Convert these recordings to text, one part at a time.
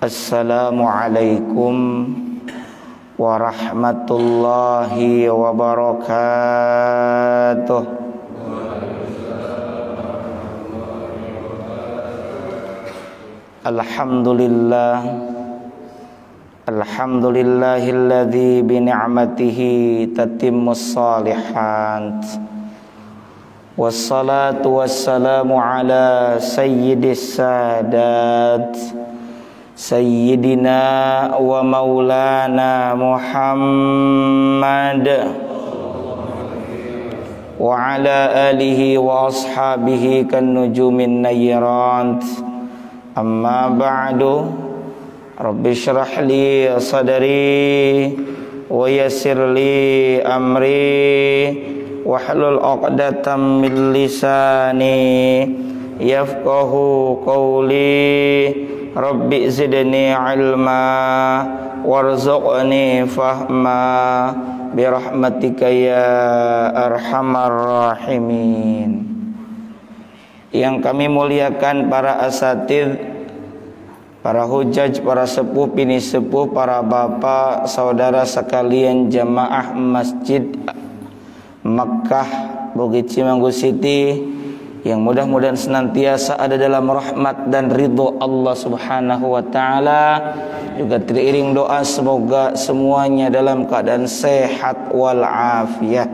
Assalamualaikum warahmatullahi wabarakatuh. Alhamdulillah, alhamdulillahilladzi bi ni'matihi tatimmus shalihat. Wassalatu wassalamu ala sayyidis sadat Sayyidina wa maulana Muhammad wa ala alihi wa ashabihi kan nujumin nayyirat. Amma ba'du, Rabbi syrah li sadri wa yassir li amri wahlul 'uqdatam min lisani yafqahu qawli. Rabbi zidni ilma warzuqni fahma birahmatika ya arhamar rahimin. Yang kami muliakan para asatidz, para hujaj, para sepuh, bini sepuh, para bapak, saudara sekalian jamaah Masjid Makkah Bukit Cimanggu City, yang mudah-mudahan senantiasa ada dalam rahmat dan ridho Allah Subhanahu wa taala. Juga teriring doa semoga semuanya dalam keadaan sehat wal afiat.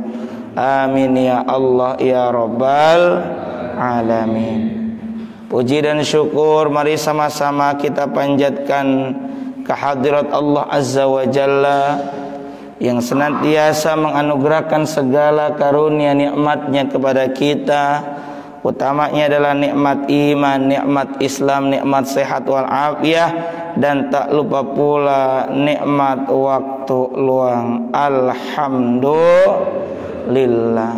Amin ya Allah ya rabbal alamin. Puji dan syukur mari sama-sama kita panjatkan kehadirat Allah Azza wa Jalla yang senantiasa menganugerahkan segala karunia nikmatnya kepada kita. Utamanya adalah nikmat iman, nikmat Islam, nikmat sehat wal afiyah, dan tak lupa pula nikmat waktu luang. Alhamdulillah.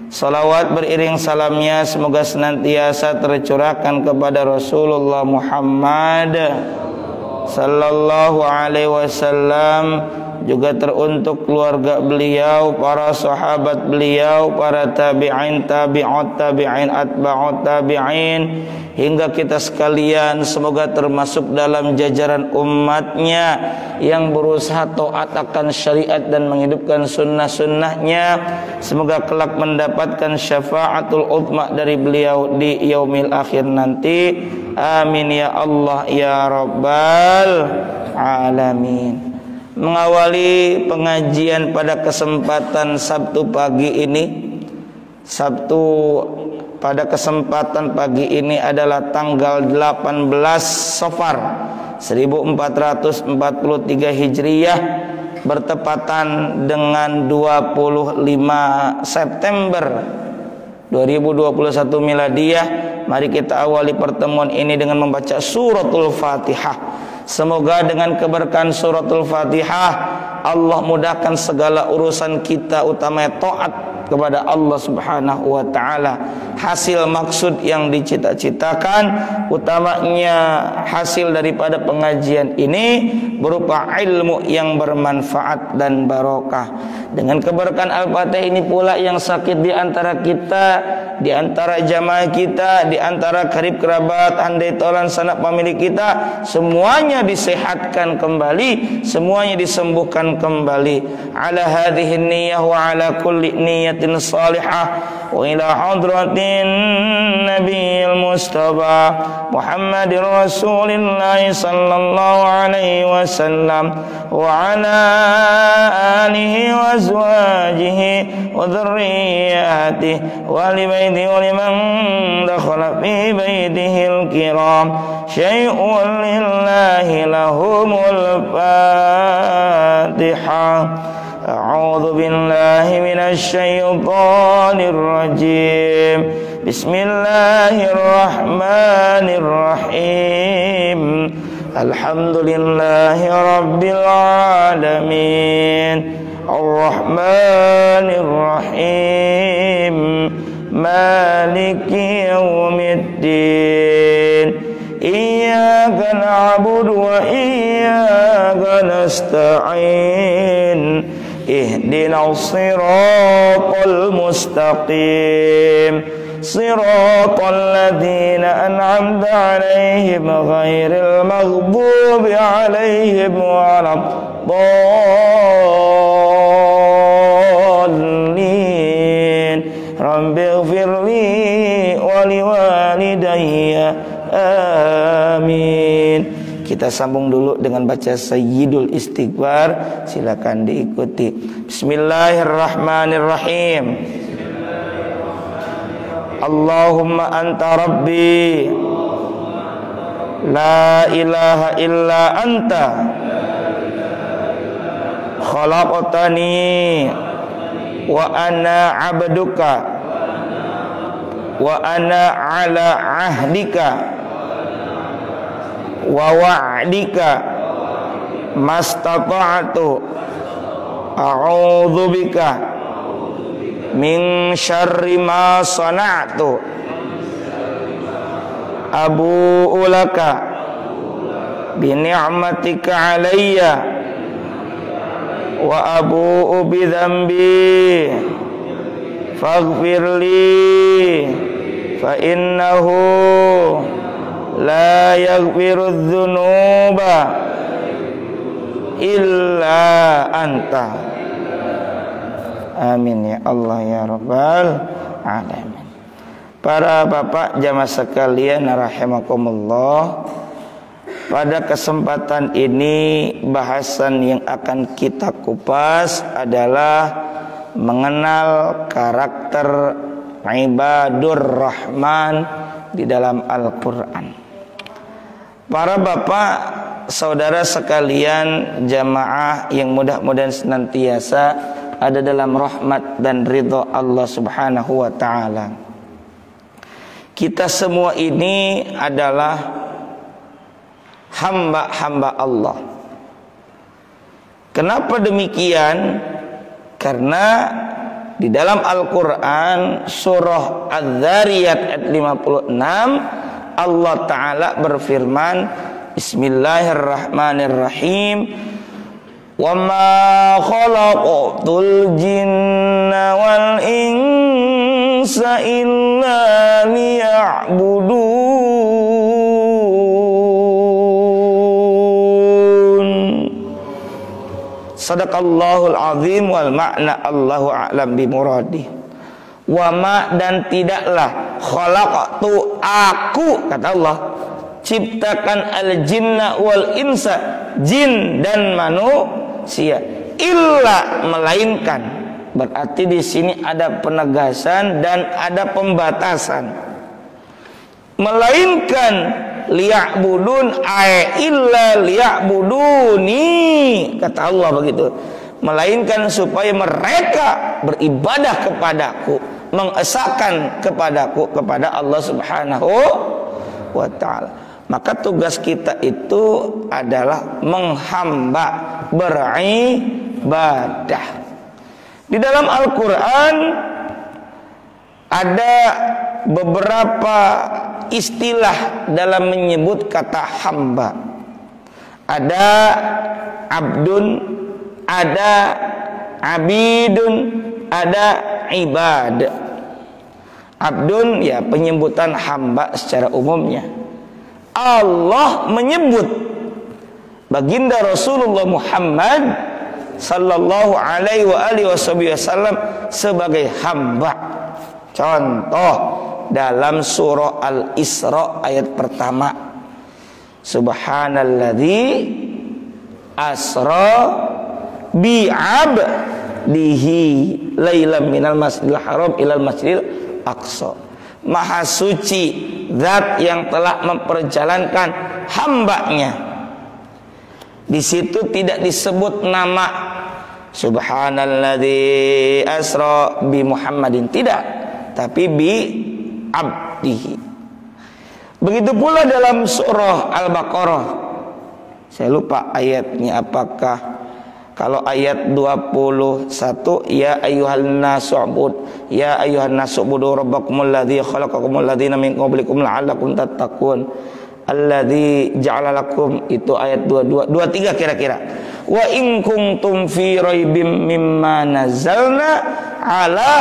Salawat beriring salamnya semoga senantiasa tercurahkan kepada Rasulullah Muhammad sallallahu alaihi wasallam, juga teruntuk keluarga beliau, para sahabat beliau, para tabi'in, tabi'ut tabi'in, atba'ut tabi'in, hingga kita sekalian semoga termasuk dalam jajaran umatnya yang berusaha taat akan syariat dan menghidupkan sunnah-sunnahnya. Semoga kelak mendapatkan syafaatul uzma dari beliau di yaumil akhir nanti. Amin ya Allah ya rabbal alamin. Mengawali pengajian pada kesempatan Sabtu pagi ini, pada kesempatan pagi ini adalah tanggal 18 Safar 1443 Hijriyah, bertepatan dengan 25 September 2021 Miladiyah. Mari kita awali pertemuan ini dengan membaca suratul Fatihah. Semoga dengan keberkahan suratul Fatihah Allah mudahkan segala urusan kita, utamanya taat kepada Allah Subhanahu wa taala. Hasil maksud yang dicita-citakan, utamanya hasil daripada pengajian ini berupa ilmu yang bermanfaat dan barokah. Dengan keberkahan Al-Fatihah ini pula yang sakit di antara kita, di antara jamaah kita, di antara karib kerabat, andai tolan sanak pemilik kita, semuanya disehatkan kembali, semuanya disembuhkan kembali. Ala hadhihi niyyah wa ala kulli niyatin salihah wa ila hadratin nabiyil mustafa Muhammadir Rasulillah sallallahu alaihi wasallam wa ala alihi wa azwajihi wa dhurriyyatihi wa li baitihi wa liman dakhala fi baitihil kiram syai'un lillahi lahumul Fatihah. A'udzu billahi minasy syaithanir rajim. Bismillahirrahmanirrahim. Alhamdulillahi rabbil alamin. Ar-Rahmanir Rahim. Maliki yaumiddin. Iyyaka na'budu wa iyyaka nasta'in. Ihdinas siratal mustaqim. siratal ladzina an'amta 'alaihim ghairil maghdubi 'alaihim waladdallin. Rabbighfirli wa liwalidayya. Amin. Kita sambung dulu dengan baca Sayyidul Istighfar. Silakan diikuti. Bismillahirrahmanirrahim. Allahumma anta rabbi la ilaha illa anta khalaqtani wa ana abduka wa ana ala ahdika wa wa'dika mastata'tu a'udzu bika min syarri ma sana'tu abu'u laka bi ni'matika 'alayya wa abu'u bi dzambi faghfirli fa innahu la yaghfirudz dzunuba illa anta. Amin ya Allah ya Rabbal alamin. Para bapak jamaah sekalian rahimakumullah, pada kesempatan ini bahasan yang akan kita kupas adalah mengenal karakter ibadur rahman di dalam Al-Quran. Para bapak, saudara sekalian, jamaah yang mudah-mudahan senantiasa ada dalam rahmat dan ridha Allah Subhanahu wa ta'ala. Kita semua ini adalah hamba-hamba Allah. Kenapa demikian? Karena di dalam Al-Quran surah Az-Zariyat ayat 56 Allah Ta'ala berfirman, Bismillahirrahmanirrahim, wa ma khalaqtul jinna wal insa illa liya'budun. Sadaqallahul azim wal ma'na Allahu a'lam bimuradih. Wa ma dan tidaklah khalaqtu aku, kata Allah, ciptakan al jinna wal insa, jin dan manusia, illa melainkan. Berarti di sini ada penegasan dan ada pembatasan. Melainkan liya'budun ay illa liya'buduni, kata Allah begitu. Melainkan supaya mereka beribadah kepadaku, mengesahkan kepadaku, kepada Allah Subhanahu wa ta'ala. Maka tugas kita itu adalah menghamba, beribadah. Di dalam Al-Quran ada beberapa istilah dalam menyebut kata hamba. Ada abdun, ada abidun, ada ibad. Abdun ya penyebutan hamba secara umumnya. Allah menyebut baginda Rasulullah Muhammad sallallahu alaihi wa alihi wasallam sebagai hamba. Contoh dalam surah Al-Isra ayat pertama, Subhanalladzi asra bi'abdihi lailam minal masjidil haram ilal masjidil aqsa. Maha suci zat yang telah memperjalankan hambanya. Di situ tidak disebut nama Subhanalladzi asra bi Muhammadin, tidak, tapi bi abdihi. Begitu pula dalam surah Al-Baqarah, saya lupa ayatnya apakah. Kalau ayat 21, ya ayyuhan nas'ubud, ya ayyuhan nas'ubudu rabbakumul ladzi khalaqakumul ladzina min qablikum la'allakum tattaqun alladzi ja'ala lakum, itu ayat 22, 23 kira-kira. Wa in kuntum fi raibim mimma nazzalna ala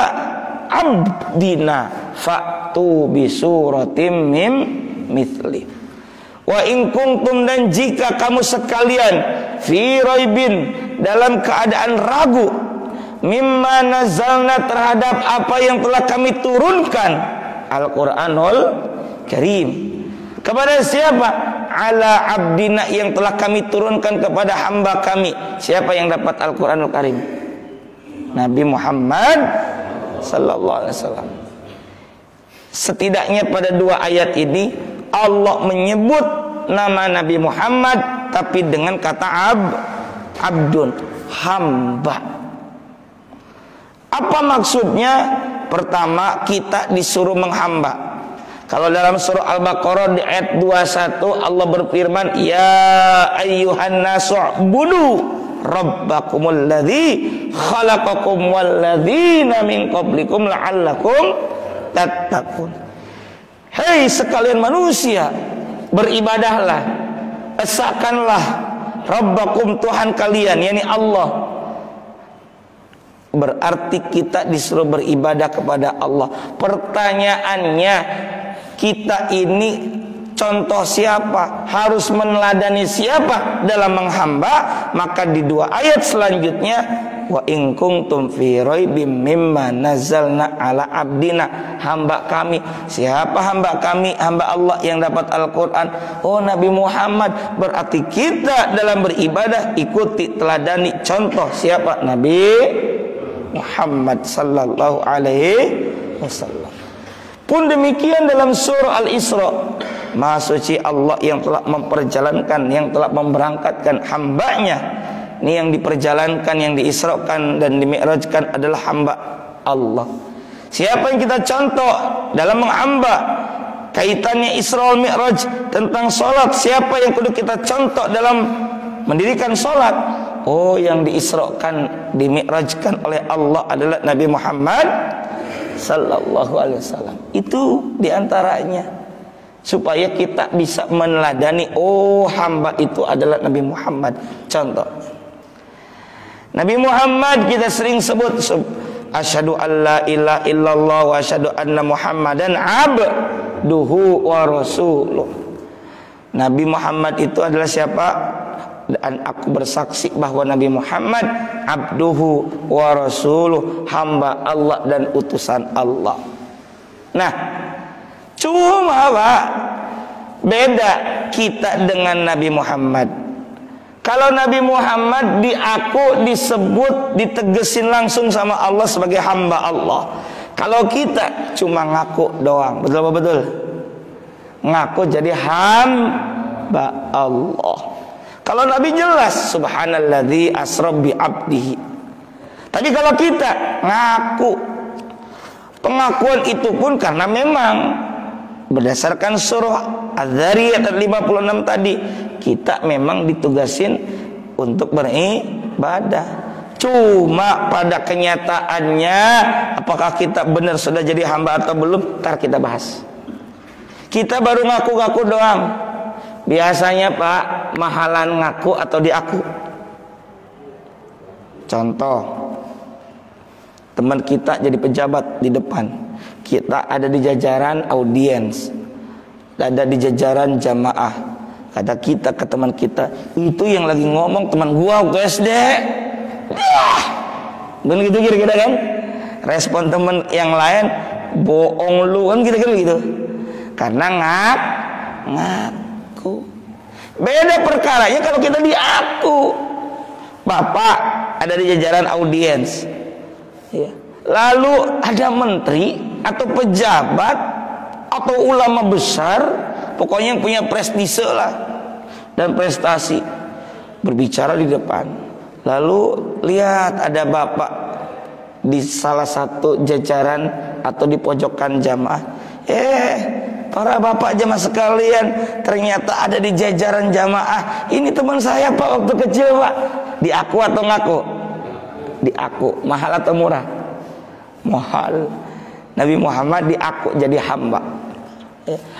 abdina fa'tu bi suratim mim mithli. Wa in kuntum, dan jika kamu sekalian fi raibin, dalam keadaan ragu, mimma nazalna, terhadap apa yang telah kami turunkan, Al-Qur'anul Karim, kepada siapa? Ala abdina, yang telah kami turunkan kepada hamba kami. Siapa yang dapat Al-Qur'anul Karim? Nabi Muhammad sallallahu alaihi wasallam. Setidaknya pada dua ayat ini Allah menyebut nama Nabi Muhammad, tapi dengan kata abdun, hamba. Apa maksudnya? Pertama, kita disuruh menghamba. Kalau dalam surah Al-Baqarah di ayat 21 Allah berfirman, ya ayyuhan nasu budu rabbakumul ladzi khalaqakum walladzina min qablikum la'allakum tattaqun. Hei sekalian manusia, beribadahlah, esakanlah Rabbakum, Tuhan kalian, yakni Allah. Berarti kita disuruh beribadah kepada Allah. Pertanyaannya, kita ini contoh siapa? Harus meneladani siapa dalam menghamba? Maka di dua ayat selanjutnya, wa in kuntum fi raibim mimma nazzalna ala abdina, hamba kami. Siapa hamba kami? Hamba Allah yang dapat Al-Quran. Oh, Nabi Muhammad. Berarti kita dalam beribadah ikuti, teladani, contoh siapa? Nabi Muhammad sallallahu alaihi wasallam. Pun demikian dalam surah Al-Isra, Maha suci Allah yang telah memperjalankan, yang telah memberangkatkan hambanya. Ini yang diperjalankan, yang diisrakan dan dimi'rajkan adalah hamba Allah. Siapa yang kita contoh dalam menghamba? Kaitannya Isra wal Mi'raj tentang sholat. Siapa yang kudu kita contoh dalam mendirikan sholat? Oh, yang diisrakan, dimi'rajkan oleh Allah adalah Nabi Muhammad sallallahu alaihi wasallam. Itu diantaranya, supaya kita bisa meneladani, oh hamba itu adalah Nabi Muhammad. Contoh, Nabi Muhammad kita sering sebut asyhadu alla ilaha illallah wa asyhadu anna Muhammadan abduhu wa rasuluh. Nabi Muhammad itu adalah siapa? Dan aku bersaksi bahwa Nabi Muhammad abduhu wa rasuluh, hamba Allah dan utusan Allah. Nah, cuma Pak, beda kita dengan Nabi Muhammad. Kalau Nabi Muhammad diaku, disebut, ditegesin langsung sama Allah sebagai hamba Allah. Kalau kita cuma ngaku doang. Betul apa betul? Ngaku jadi hamba Allah. Kalau Nabi jelas subhanalladzi asra bi abdihi. Tapi kalau kita ngaku, pengakuan itu pun karena memang berdasarkan surah Az-Zariyat 56 tadi, kita memang ditugasin untuk beribadah. Cuma pada kenyataannya, apakah kita benar sudah jadi hamba atau belum? Ntar kita bahas. Kita baru ngaku-ngaku doang. Biasanya Pak, mahalan ngaku atau diaku? Contoh, teman kita jadi pejabat di depan, kita ada di jajaran audiens, ada di jajaran jamaah. Kata kita ke teman kita, itu yang lagi ngomong teman gua waktu SD. Dan gitu kira-kira kan? Respon teman yang lain, bohong lu kan, kira-kira gitu. Karena ngaku. Beda perkaranya kalau kita diaku. Bapak ada di jajaran audiens, ya. Lalu ada menteri atau pejabat atau ulama besar, pokoknya yang punya prestise lah dan prestasi, berbicara di depan. Lalu lihat ada bapak di salah satu jajaran atau di pojokan jamaah. Para bapak jamaah sekalian, ternyata ada di jajaran jamaah. Ini teman saya Pak waktu kecil Pak. Diaku atau ngaku? Diaku. Mahal atau murah? Mahal. Nabi Muhammad diaku jadi hamba.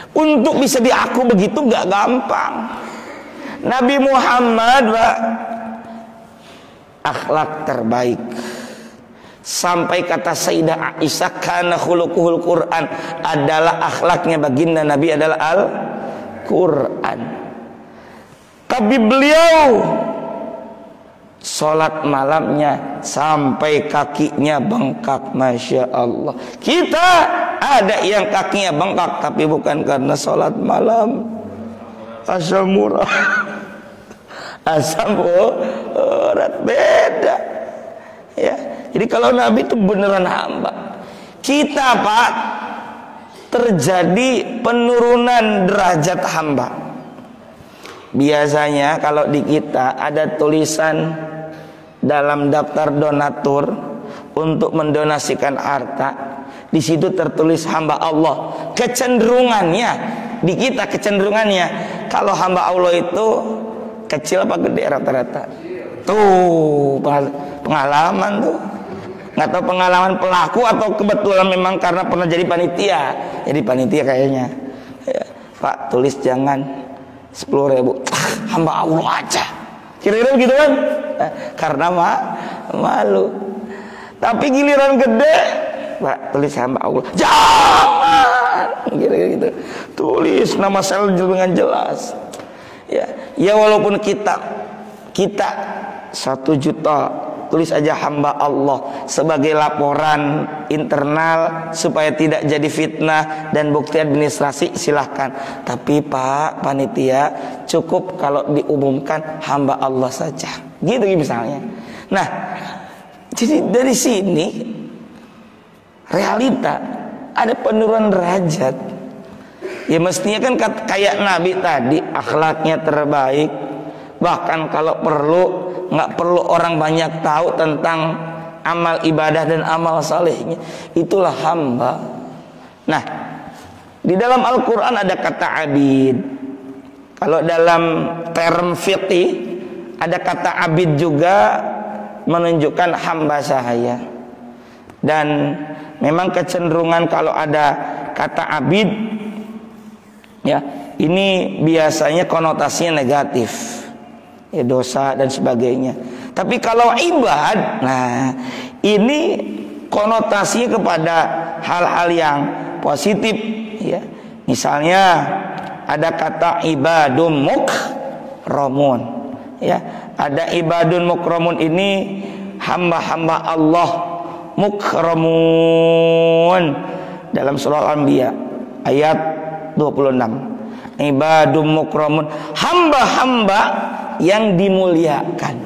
Untuk bisa diaku begitu gak gampang. Nabi Muhammad Pak, akhlak terbaik, Sampai kata Sayyidah Aisyah, kana khuluquhul Quran, adalah akhlaknya baginda Nabi adalah Al-Quran. Tapi beliau sholat malamnya sampai kakinya bengkak, Masya Allah. Kita ada yang kakinya bengkak tapi bukan karena sholat malam, asam murah, asam urat, beda ya. Jadi kalau Nabi itu beneran hamba. Kita Pak, terjadi penurunan derajat hamba. Biasanya kalau di kita ada tulisan dalam daftar donatur untuk mendonasikan harta, di situ tertulis hamba Allah. Kecenderungannya di kita, kecenderungannya kalau hamba Allah itu kecil apa gede rata-rata? Tuh pengalaman tuh. Nggak tahu pengalaman pelaku atau kebetulan memang karena pernah jadi panitia. Jadi panitia kayaknya ya, Pak tulis jangan 10.000, hamba Allah aja, kira-kira begitu kan, karena malu. Tapi giliran gede, Pak tulis hamba Allah, jangan, kira-kira gitu. Tulis nama sel dengan jelas ya walaupun kita 1 juta, tulis aja hamba Allah sebagai laporan internal supaya tidak jadi fitnah dan bukti administrasi, silahkan. Tapi Pak panitia, cukup kalau diumumkan hamba Allah saja, gitu misalnya. Nah, jadi dari sini realita ada penurunan derajat. Ya mestinya kan kayak Nabi tadi, akhlaknya terbaik. Bahkan kalau perlu, nggak perlu orang banyak tahu tentang amal ibadah dan amal salehnya. Itulah hamba. Nah, di dalam Al-Quran ada kata abid. Kalau dalam term fiqih ada kata abid juga menunjukkan hamba sahaya. Dan memang kecenderungan kalau ada kata abid, ya ini biasanya konotasinya negatif. Ya, dosa dan sebagainya. Tapi kalau ibad, nah ini konotasinya kepada hal-hal yang positif ya. Misalnya ada kata ibadun mukramun ya. Ada ibadun mukramun, ini hamba-hamba Allah mukramun dalam surah Al-Anbiya ayat 26. Ibadun mukramun, hamba-hamba yang dimuliakan,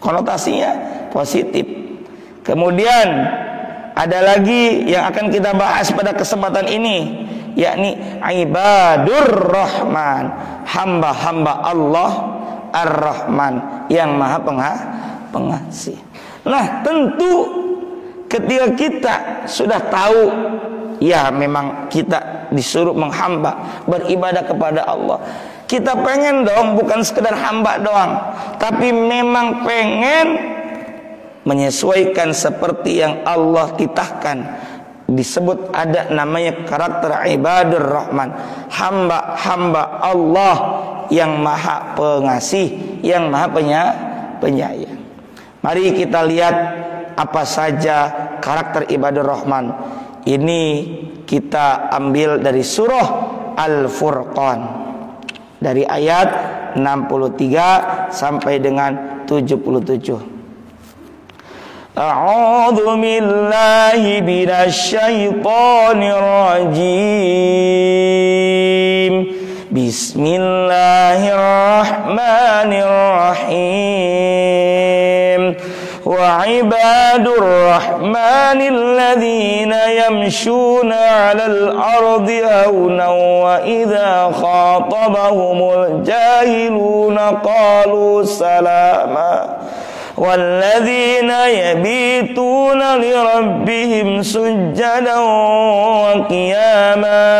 konotasinya positif. Kemudian ada lagi yang akan kita bahas pada kesempatan ini, yakni ibadur rahman, hamba-hamba Allah ar-Rahman yang maha pengasih. Nah tentu ketika kita sudah tahu, ya memang kita disuruh menghamba, beribadah kepada Allah, kita pengen dong bukan sekedar hamba doang, tapi memang pengen menyesuaikan seperti yang Allah titahkan. Disebut ada namanya karakter ibadur rahman, hamba-hamba Allah yang maha pengasih, yang maha penyayang. Mari kita lihat apa saja karakter ibadur rahman. Ini kita ambil dari surah Al-Furqan, dari ayat 63 sampai dengan 77. A'udzu billahi minasyaitonir rajim. Bismillahirrahmanirrahim. Wa ibadur rahmanil ladzina yamshuna 'alal ardi hawna wa idza khatabahumul jahiluna qalu salama والذين يبيتون لربهم سجدا وقياما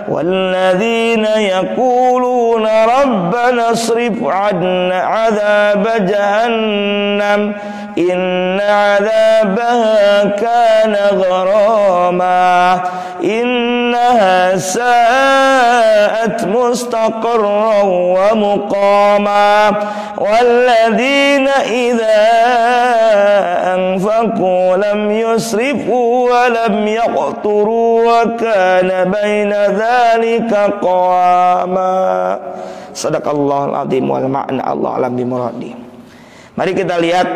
والذين يقولون ربنا اصرف عنا عذاب جهنم إن عذابها كان غراما إنها sa'at mustaqarran wa muqama walladzina idza anfaqu lam yusrifu wa lam yaqturu wa kana baina dzalika qawama. Sadaqallahul azim wal ma'na Allah alam bimuradi. Mari kita lihat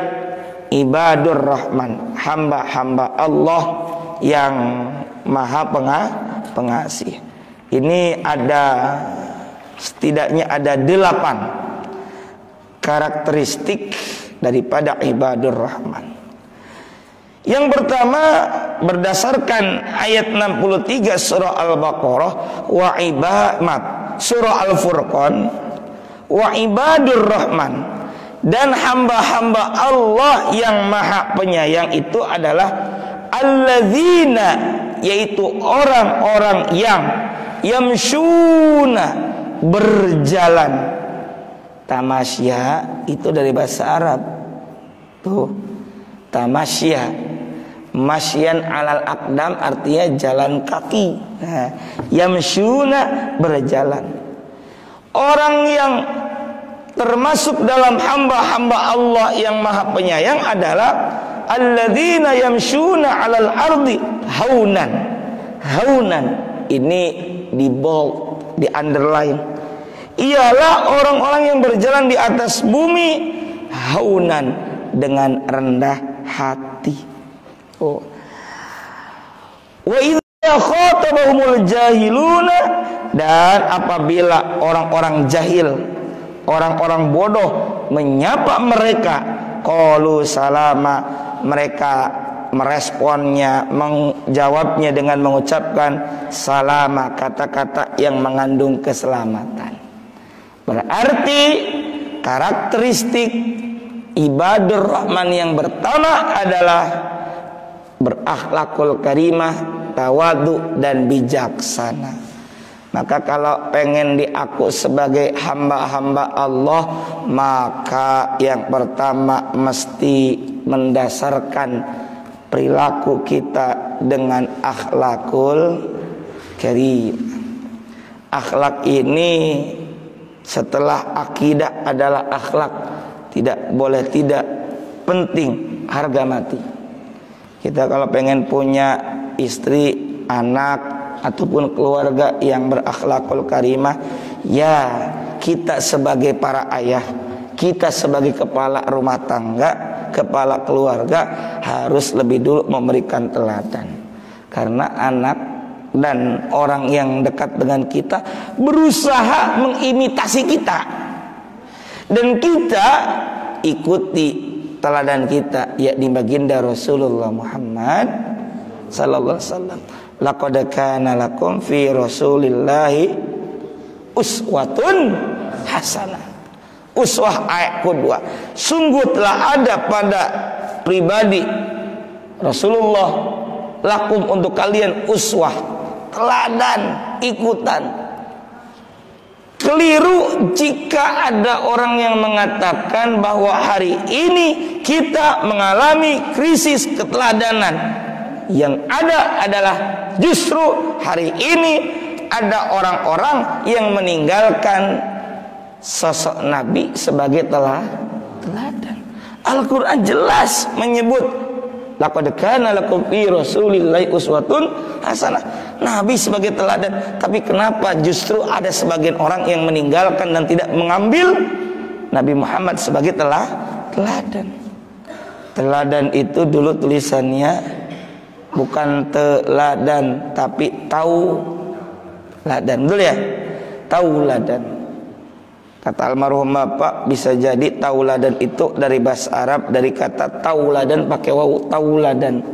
ibadur rahman, hamba-hamba Allah yang maha pengasih. Ini ada setidaknya ada 8 karakteristik daripada ibadur rahman. Yang pertama berdasarkan ayat 63 surah Al-Baqarah wa ibamat surah Al-Furqan wa ibadur rahman, dan hamba-hamba Allah yang maha penyayang itu adalah alladzina, yaitu orang-orang yang yamshuna, berjalan. Tamasya itu dari bahasa Arab tuh, tamasya, masyan alal aqdam artinya jalan kaki. Nah, yamshuna, berjalan. Orang yang termasuk dalam hamba-hamba Allah yang maha penyayang adalah alladzina yamshuna alal ardi haunan. Haunan ini di bold, di underline, ialah orang-orang yang berjalan di atas bumi haunan, dengan rendah hati. Oh. Wa idza khatabahumul jahiluna, dan apabila orang-orang jahil, orang-orang bodoh menyapa mereka, qalu salama, mereka meresponnya, menjawabnya dengan mengucapkan salama, kata-kata yang mengandung keselamatan. Berarti karakteristik ibadur rahman yang pertama adalah berakhlakul karimah, tawadu dan bijaksana. Maka kalau pengen diaku sebagai hamba-hamba Allah, maka yang pertama mesti mendasarkan perilaku kita dengan akhlakul karim. Akhlak ini setelah akidah adalah akhlak, tidak boleh tidak, penting, harga mati. Kita kalau pengen punya istri, anak ataupun keluarga yang berakhlakul karimah, ya kita sebagai para ayah, kita sebagai kepala rumah tangga, kepala keluarga harus lebih dulu memberikan teladan. Karena anak dan orang yang dekat dengan kita berusaha mengimitasi kita, dan kita ikuti teladan kita, yakni baginda Rasulullah Muhammad sallallahu alaihi wasallam. Laqad kana lakum fi Rasulillahi uswatun hasanah. Uswah ayat kedua. Sungguh telah ada pada pribadi Rasulullah lakum untuk kalian uswah, teladan, ikutan. Keliru jika ada orang yang mengatakan bahwa hari ini kita mengalami krisis keteladanan. Yang ada adalah justru hari ini ada orang-orang yang meninggalkan sosok Nabi sebagai teladan. Al-Quran jelas menyebut laqad kana lakum fi Rasulillahi uswatun hasanah, Nabi sebagai teladan. Tapi kenapa justru ada sebagian orang yang meninggalkan dan tidak mengambil Nabi Muhammad sebagai teladan? Teladan itu dulu tulisannya bukan teladan tapi tauladan, betul ya? Tauladan. Kata almarhum bapak, bisa jadi tauladan itu dari bahasa Arab, dari kata tauladan pakai wawu, tauladan.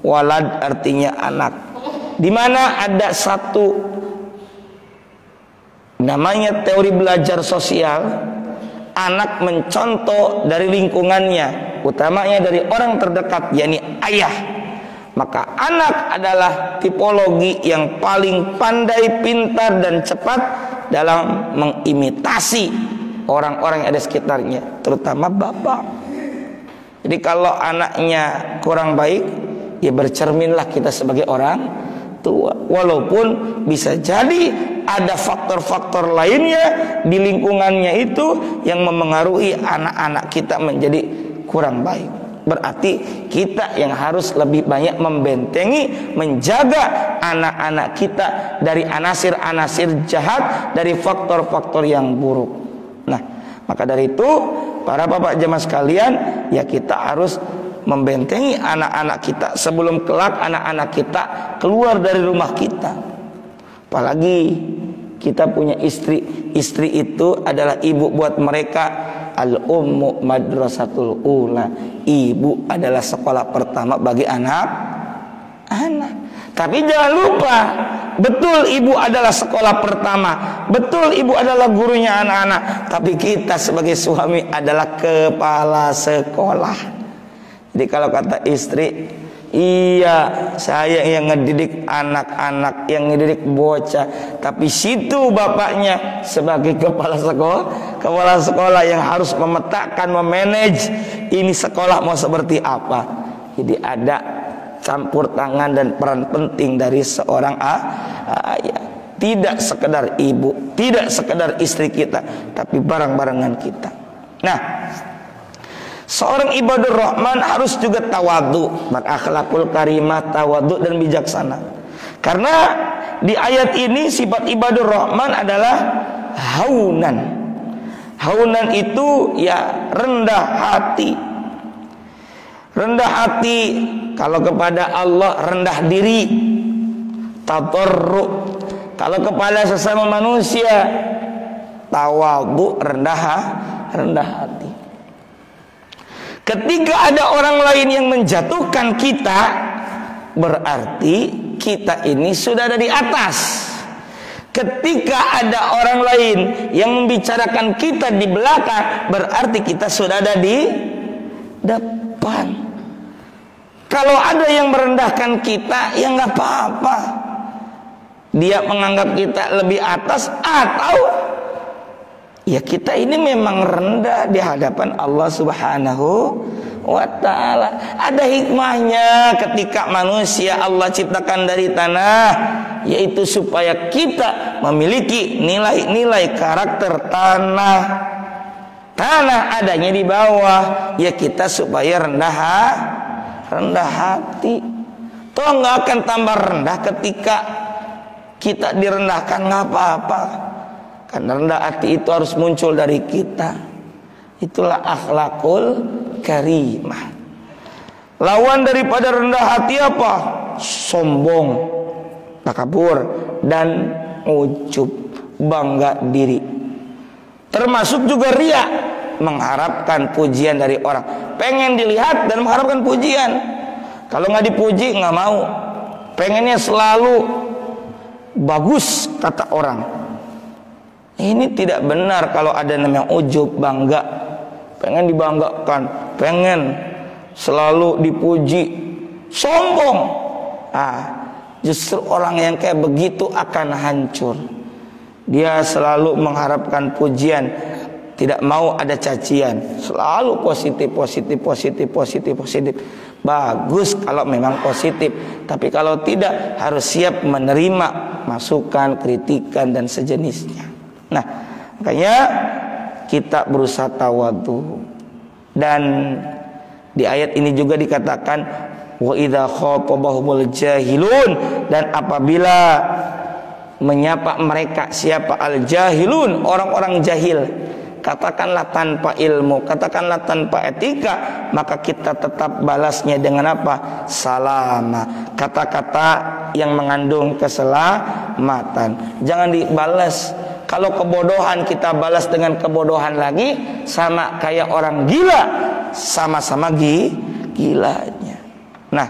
Walad artinya anak. Di mana ada satu namanya teori belajar sosial, anak mencontoh dari lingkungannya, utamanya dari orang terdekat, yakni ayah. Maka anak adalah tipologi yang paling pandai, pintar dan cepat dalam mengimitasi orang-orang yang ada sekitarnya, terutama bapak. Jadi kalau anaknya kurang baik, ya bercerminlah kita sebagai orang tua. Walaupun bisa jadi ada faktor-faktor lainnya di lingkungannya itu yang memengaruhi anak-anak kita menjadi kurang baik. Berarti kita yang harus lebih banyak membentengi, menjaga anak-anak kita dari anasir-anasir jahat, dari faktor-faktor yang buruk. Nah, maka dari itu para bapak jemaah sekalian, ya kita harus membentengi anak-anak kita sebelum kelak anak-anak kita keluar dari rumah kita. Apalagi kita punya istri. Istri itu adalah ibu buat mereka. Al-ummu madrasatul ula. Ibu adalah sekolah pertama bagi anak-anak. Tapi jangan lupa, betul ibu adalah sekolah pertama, betul ibu adalah gurunya anak-anak, tapi kita sebagai suami adalah kepala sekolah. Jadi kalau kata istri, iya saya yang ngedidik anak-anak, yang ngedidik bocah, tapi situ bapaknya sebagai kepala sekolah yang harus memetakan, memanage ini sekolah mau seperti apa. Jadi ada campur tangan dan peran penting dari seorang ayah. Tidak sekedar ibu, tidak sekedar istri kita, tapi bareng-barengan kita. Nah, seorang ibadur rahman harus juga tawadu, berakhlakul karimah, tawadu dan bijaksana. Karena di ayat ini sifat ibadur rahman adalah haunan. Haunan itu ya rendah hati. Rendah hati kalau kepada Allah, rendah diri, tadarru. Kalau kepada sesama manusia, tawadhu, rendah hati. Ketika ada orang lain yang menjatuhkan kita, berarti kita ini sudah ada di atas. Ketika ada orang lain yang membicarakan kita di belakang, berarti kita sudah ada di depan. Kalau ada yang merendahkan kita, ya nggak apa-apa. Dia menganggap kita lebih atas, atau ya kita ini memang rendah di hadapan Allah Subhanahu wa ta'ala. Ada hikmahnya ketika manusia Allah ciptakan dari tanah, yaitu supaya kita memiliki nilai-nilai karakter tanah. Tanah adanya di bawah, ya kita supaya rendah hati. Toh nggak akan tambah rendah ketika kita direndahkan, nggak apa-apa. Karena rendah hati itu harus muncul dari kita. Itulah akhlakul karimah. Lawan daripada rendah hati apa? Sombong, takabur, dan ujub, bangga diri. Termasuk juga riya, mengharapkan pujian dari orang, pengen dilihat dan mengharapkan pujian. Kalau nggak dipuji nggak mau, pengennya selalu bagus kata orang. Ini tidak benar kalau ada namanya ujub, bangga, pengen dibanggakan, pengen selalu dipuji, sombong. Justru orang yang kayak begitu akan hancur. Dia selalu mengharapkan pujian, tidak mau ada cacian, selalu positif. Bagus kalau memang positif, tapi kalau tidak harus siap menerima masukan, kritikan dan sejenisnya. Nah, makanya kita berusaha tawadhu. Dan di ayat ini juga dikatakan wa idza khatabahumul jahilun, dan apabila menyapa mereka, siapa al-jahilun, orang-orang jahil, katakanlah tanpa ilmu, katakanlah tanpa etika, maka kita tetap balasnya dengan apa? Salama, kata-kata yang mengandung keselamatan. Jangan dibalas. Kalau kebodohan kita balas dengan kebodohan lagi, sama kayak orang gila, sama-sama gilanya. Nah,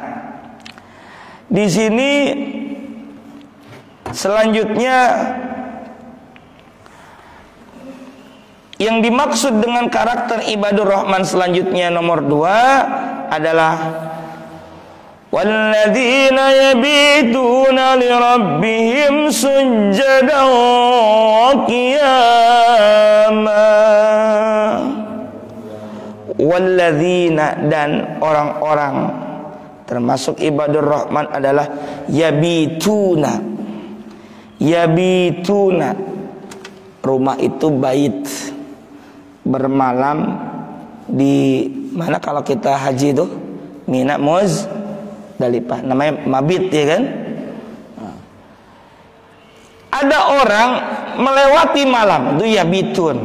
di sini selanjutnya yang dimaksud dengan karakter ibadur rahman selanjutnya nomor 2 adalah walladzina yabituna lirabbihim sujjadan wa qiyama. Walladzina, dan orang-orang termasuk ibadur rahman adalah yabituna. Yabituna, rumah itu bait, bermalam di mana kalau kita haji itu Mina, Muzdalifah, namanya mabit, ya kan? Ada orang melewati malam itu yabitun.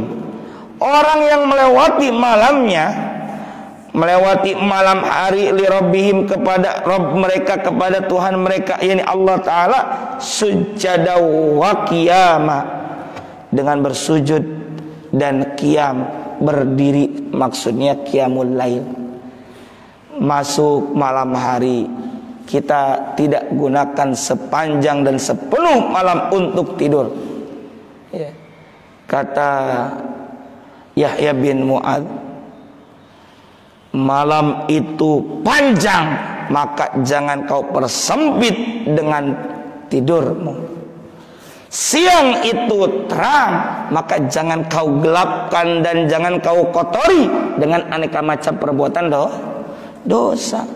Orang yang melewati malamnya, melewati malam hari li rabbihim, kepada Rabb mereka, kepada Tuhan mereka, yakni Allah Ta'ala, sujada wa qiyama, dengan bersujud dan qiyam, berdiri, maksudnya qiyamul lail. Masuk malam hari, kita tidak gunakan sepanjang dan sepenuh malam untuk tidur, ya. Kata Yahya bin Mu'adz, malam itu panjang, maka jangan kau persempit dengan tidurmu. Siang itu terang, maka jangan kau gelapkan dan jangan kau kotori dengan aneka macam perbuatan dosa.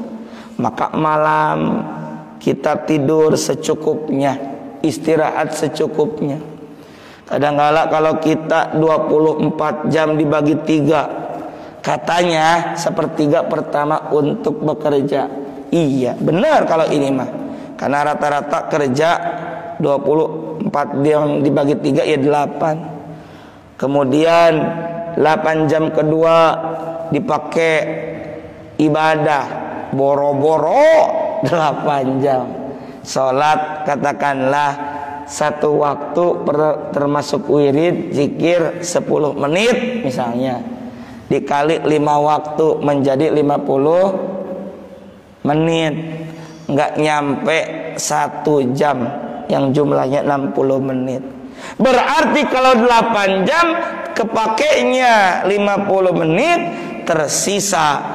Maka malam kita tidur secukupnya, istirahat secukupnya. Kadang-kala kalau kita 24 jam dibagi 3, katanya sepertiga pertama untuk bekerja. Iya, benar kalau ini mah. Karena rata-rata kerja 24 jam dibagi 3 ya 8. Kemudian 8 jam kedua dipakai ibadah, boro-boro 8 jam. Salat katakanlah satu waktu termasuk wirid, zikir 10 menit misalnya, dikali 5 waktu menjadi 50 menit, nggak nyampe 1 jam yang jumlahnya 60 menit. Berarti kalau 8 jam kepakainya 50 menit, tersisa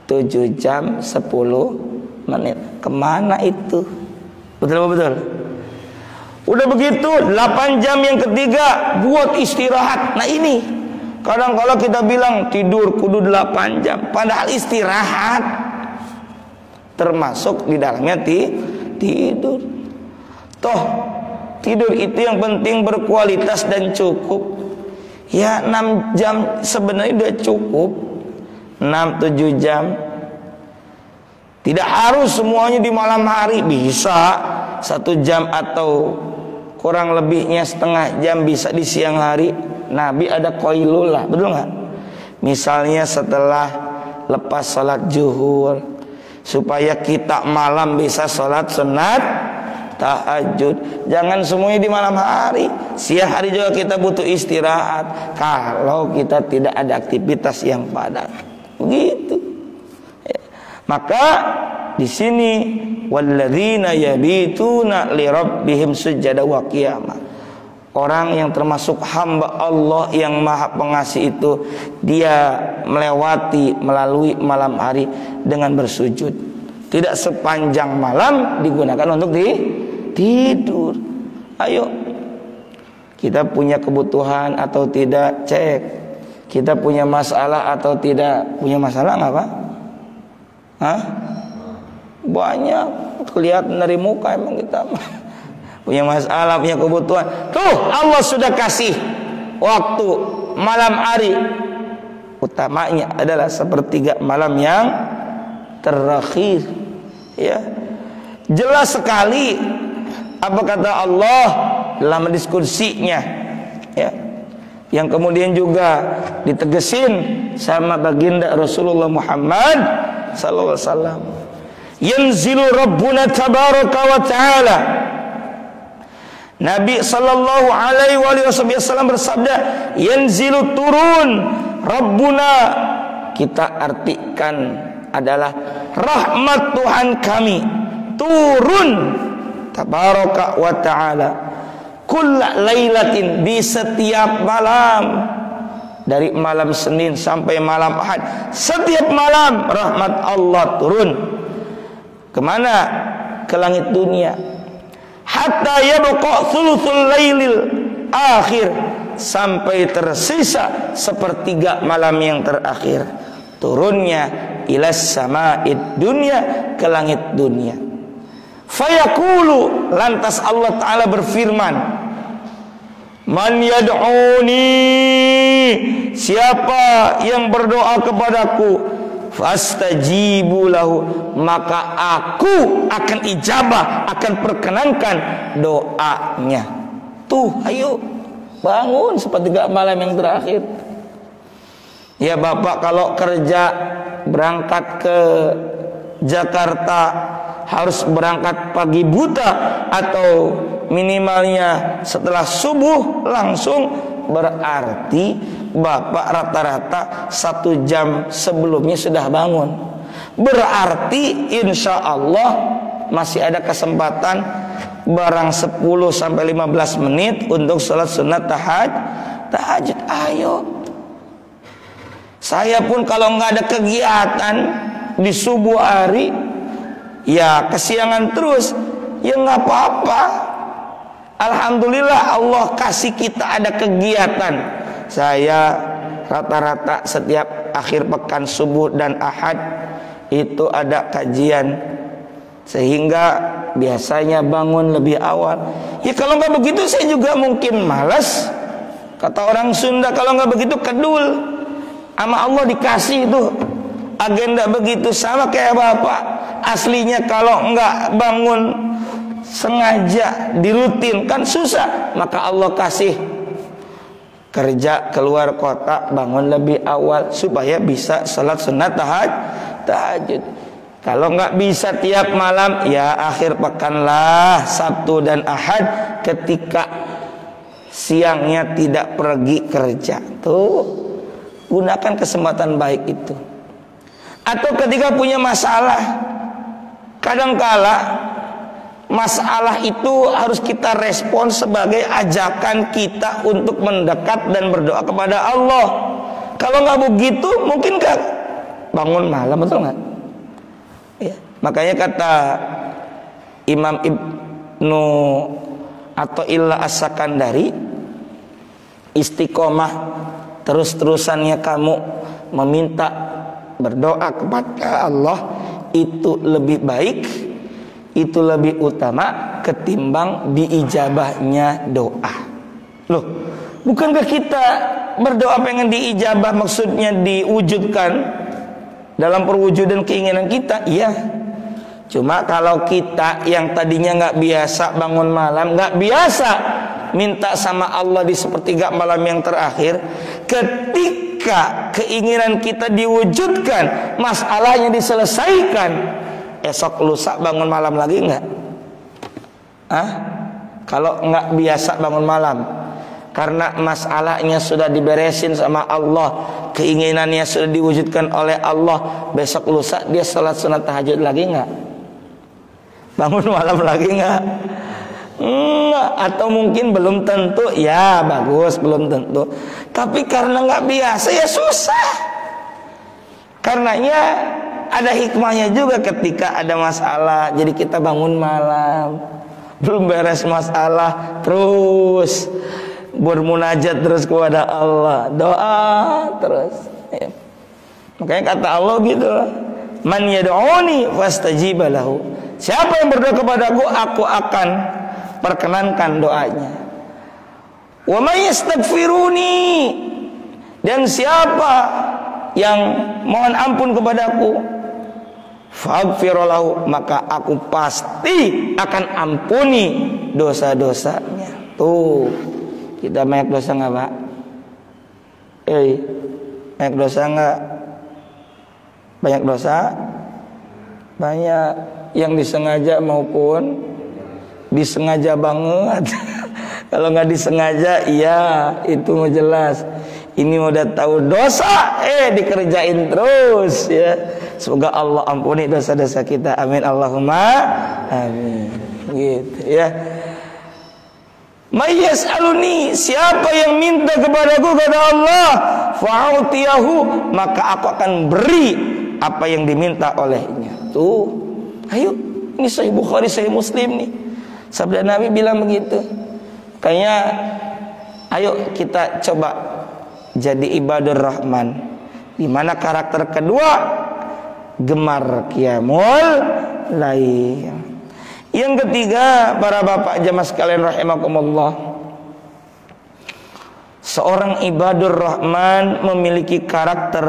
7 jam 10 menit. Kemana itu? Betul-betul. Udah begitu 8 jam yang ketiga buat istirahat. Nah ini kadang-kala kita bilang tidur kudu 8 jam, padahal istirahat termasuk di dalamnya tidur. Toh tidur itu yang penting berkualitas dan cukup. Ya 6 jam sebenarnya udah cukup, 6-7 jam. Tidak harus semuanya di malam hari, bisa 1 jam atau kurang lebihnya setengah jam bisa di siang hari. Nabi ada qailulah, betul nggak? Misalnya setelah lepas sholat zuhur, supaya kita malam bisa sholat sunat tahajud. Jangan semuanya di malam hari. Siang hari juga kita butuh istirahat kalau kita tidak ada aktivitas yang padat. Begitu. Maka di sini walladzina yabituna li rabbihim sujada wa qiyama. Orang yang termasuk hamba Allah yang Maha Pengasih itu, dia melalui malam hari dengan bersujud. Tidak sepanjang malam digunakan untuk tidur. Ayo, kita punya kebutuhan atau tidak, cek. Kita punya masalah atau tidak. Punya masalah nggak Pak? Hah? Banyak, kelihatan dari muka emang kita punya masalah, punya kebutuhan. Tuh Allah sudah kasih waktu malam hari, utamanya adalah sepertiga malam yang terakhir. Ya, jelas sekali apa kata Allah dalam diskusinya, ya, yang kemudian juga ditegesin sama baginda Rasulullah Muhammad sallallahu alaihi wasallam. Yanzilu Rabbuna tabaraka wa ta'ala. Nabi sallallahu alaihi wasallam bersabda, yanzilu turun Rabbuna, kita artikan adalah rahmat Tuhan kami turun tabaraka wa ta'ala kulla lailatin, di setiap malam, dari malam Senin sampai malam Ahad, setiap malam rahmat Allah turun. Kemana? Ke langit dunia. Hatta yabqa thuluthul lailil akhir, sampai tersisa sepertiga malam yang terakhir. Turunnya ilas sama'id dunya, ke langit dunia. Fayaqulu, lantas Allah Ta'ala berfirman, man yad'uni, siapa yang berdoa kepadaku, fastajibu lahu, maka aku akan ijabah, akan perkenankan doanya. Tuh, ayo bangun sepertiga malam yang terakhir. Ya Bapak kalau kerja berangkat ke Jakarta harus berangkat pagi buta atau minimalnya setelah subuh langsung, berarti Bapak rata-rata 1 jam sebelumnya sudah bangun. Berarti insya Allah masih ada kesempatan barang 10 sampai 15 menit untuk sholat sunat tahajud. Ayo. Saya pun kalau nggak ada kegiatan di subuh hari, ya kesiangan terus, ya nggak apa-apa. Alhamdulillah Allah kasih kita ada kegiatan. Saya rata-rata setiap akhir pekan subuh dan ahad itu ada kajian, sehingga biasanya bangun lebih awal. Ya kalau nggak begitu saya juga mungkin malas. Kata orang Sunda, kalau nggak begitu kedul. Sama Allah dikasih itu agenda begitu, sama kayak Bapak. Aslinya kalau nggak bangun sengaja dirutinkan susah, maka Allah kasih kerja keluar kota, bangun lebih awal supaya bisa salat sunat tahajud. Kalau nggak bisa tiap malam, ya akhir pekan lah, Sabtu dan Ahad, ketika siangnya tidak pergi kerja. Tuh, gunakan kesempatan baik itu. Atau ketika punya masalah, kadangkala masalah itu harus kita respon sebagai ajakan kita untuk mendekat dan berdoa kepada Allah. Kalau nggak begitu, mungkin nggak bangun malam, betul nggak? Ya. Makanya kata Imam Ibnu Athaillah As-Sakandari, istiqomah terus-terusannya kamu meminta berdoa kepada Allah itu lebih baik, itu lebih utama ketimbang diijabahnya doa. Loh, bukankah kita berdoa pengen diijabah, maksudnya diwujudkan dalam perwujudan keinginan kita? Iya. Cuma kalau kita yang tadinya nggak biasa bangun malam, nggak biasa minta sama Allah di sepertiga malam yang terakhir, ketika keinginan kita diwujudkan, masalahnya diselesaikan, esok lusa bangun malam lagi nggak? Kalau nggak biasa bangun malam, karena masalahnya sudah diberesin sama Allah, keinginannya sudah diwujudkan oleh Allah, besok lusa dia sholat sunat tahajud lagi nggak? Bangun malam lagi nggak? Enggak, atau mungkin belum tentu. Ya bagus, belum tentu. Tapi karena nggak biasa ya susah. Karenanya ada hikmahnya juga ketika ada masalah, jadi kita bangun malam, belum beres masalah, terus bermunajat terus kepada Allah, doa terus ya. Makanya kata Allah gitu, man yad'uni fastajiba lahu, siapa yang berdoa kepadaku, aku akan perkenankan doanya. Wa may yastaghfiruni, dan siapa yang mohon ampun kepadaku, faghfirlahu, maka aku pasti akan ampuni dosa-dosanya. Tuh, kita banyak dosa nggak Pak? Banyak dosa nggak? Banyak dosa? Banyak, yang disengaja maupun disengaja banget. Kalau nggak disengaja, iya itu mau jelas. Ini udah tahu dosa, dikerjain terus ya. Semoga Allah ampuni dosa-dosa kita. Amin Allahumma amin. Gitu ya. May yas'aluni, siapa yang minta kepadaku, kata Allah, fa'utiyahu, maka aku akan beri apa yang diminta olehnya. Tuh, ayo, ini Sahih Bukhari, Sahih Muslim nih. Sabda Nabi bilang begitu. Kayaknya ayo kita coba jadi ibadur rahman, di mana karakter kedua gemar qiyamul lail. Yang ketiga, para bapak jamaah sekalian rahimakumullah, seorang ibadur rahman memiliki karakter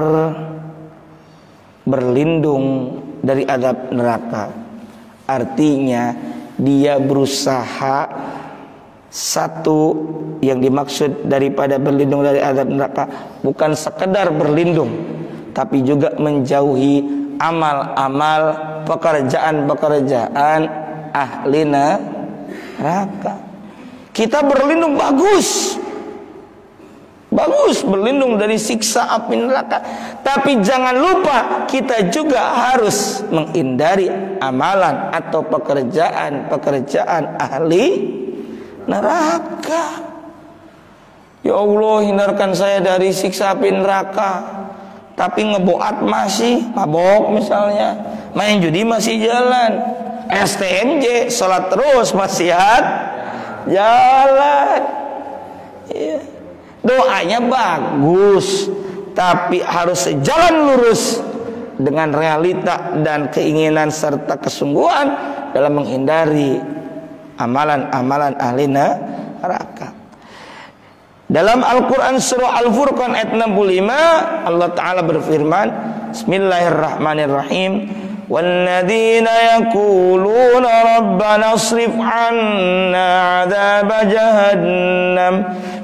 berlindung dari azab neraka. Artinya dia berusaha, satu yang dimaksud daripada berlindung dari azab neraka bukan sekedar berlindung, tapi juga menjauhi amal-amal, pekerjaan-pekerjaan ahli neraka. Kita berlindung bagus berlindung dari siksa api neraka, tapi jangan lupa kita juga harus menghindari amalan atau pekerjaan ahli neraka. Ya Allah, hindarkan saya dari siksa api neraka. Tapi ngeboat masih, mabok misalnya, main judi masih jalan, STNJ sholat terus maksiat jalan. Ya. Doanya bagus, tapi harus sejalan lurus dengan realita dan keinginan serta kesungguhan dalam menghindari amalan-amalan ahli neraka. Dalam Al-Quran surah Al-Furqan ayat 65, Allah Ta'ala berfirman, Bismillahirrahmanirrahim, walladzina yaquluna rabbana asrif 'anna 'adzaba jahannam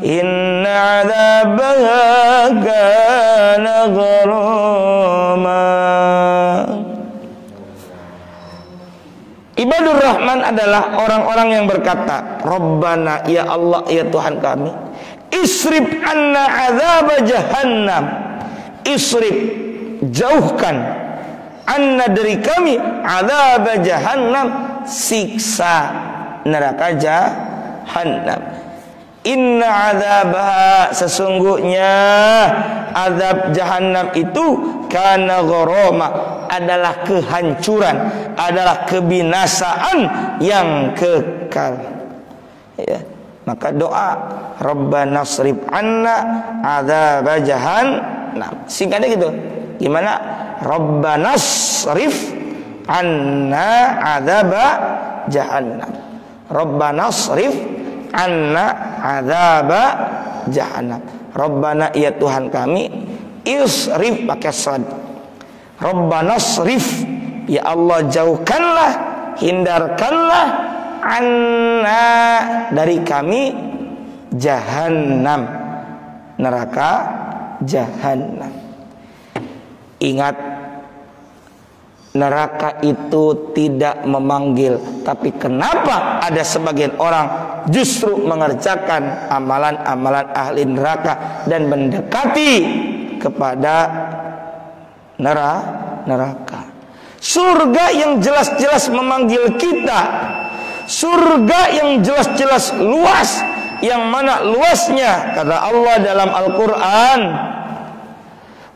inna 'adzabaha kana gharama. Ibadur Rahman adalah orang-orang yang berkata, Rabbana, ya Allah, ya Tuhan kami, isrif 'anna 'adzaba jahannam. Isrif, jauhkan, anna dari kami, adzab jahannam, siksa neraka jahannam. Inna adzabaha, sesungguhnya azab jahannam itu kana gharama, adalah kehancuran, adalah kebinasaan yang kekal. Ya. Maka doa Rabbana srif anna adzab jahannam, singkatnya gitu. Gimana? Rabbana srif anna adzaba jahannam. Rabbana srif anna adzaba jahannam. Rabbana, ya Tuhan kami, isrif pakai sad. Rabbana srif, ya Allah, jauhkanlah, hindarkanlah, anna dari kami, jahannam, neraka jahannam. Ingat, neraka itu tidak memanggil, tapi kenapa ada sebagian orang justru mengerjakan amalan-amalan ahli neraka dan mendekati kepada neraka. Surga yang jelas-jelas memanggil kita, surga yang jelas-jelas luas, yang mana luasnya kata Allah dalam Al-Quran,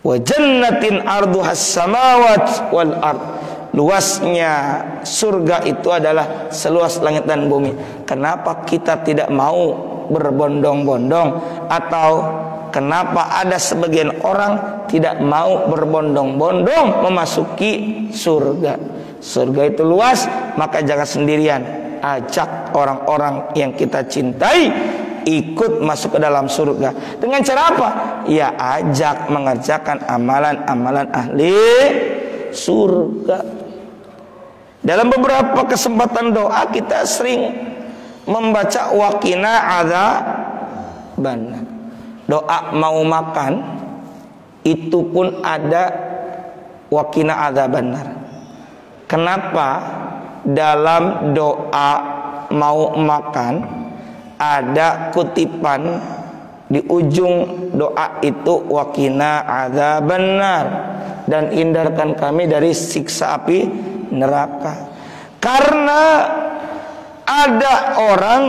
wa jannatin arduhas samawat wal ard. Luasnya surga itu adalah seluas langit dan bumi. Kenapa kita tidak mau berbondong-bondong, atau kenapa ada sebagian orang tidak mau berbondong-bondong memasuki surga? Surga itu luas, maka jangan sendirian, ajak orang-orang yang kita cintai ikut masuk ke dalam surga. Dengan cara apa? Ya, ajak mengerjakan amalan-amalan ahli surga. Dalam beberapa kesempatan doa kita sering membaca waqina adzaban. Doa mau makan itu pun ada waqina adzaban. Kenapa dalam doa mau makan ada kutipan di ujung doa itu waqina adzabannar, dan hindarkan kami dari siksa api neraka? Karena ada orang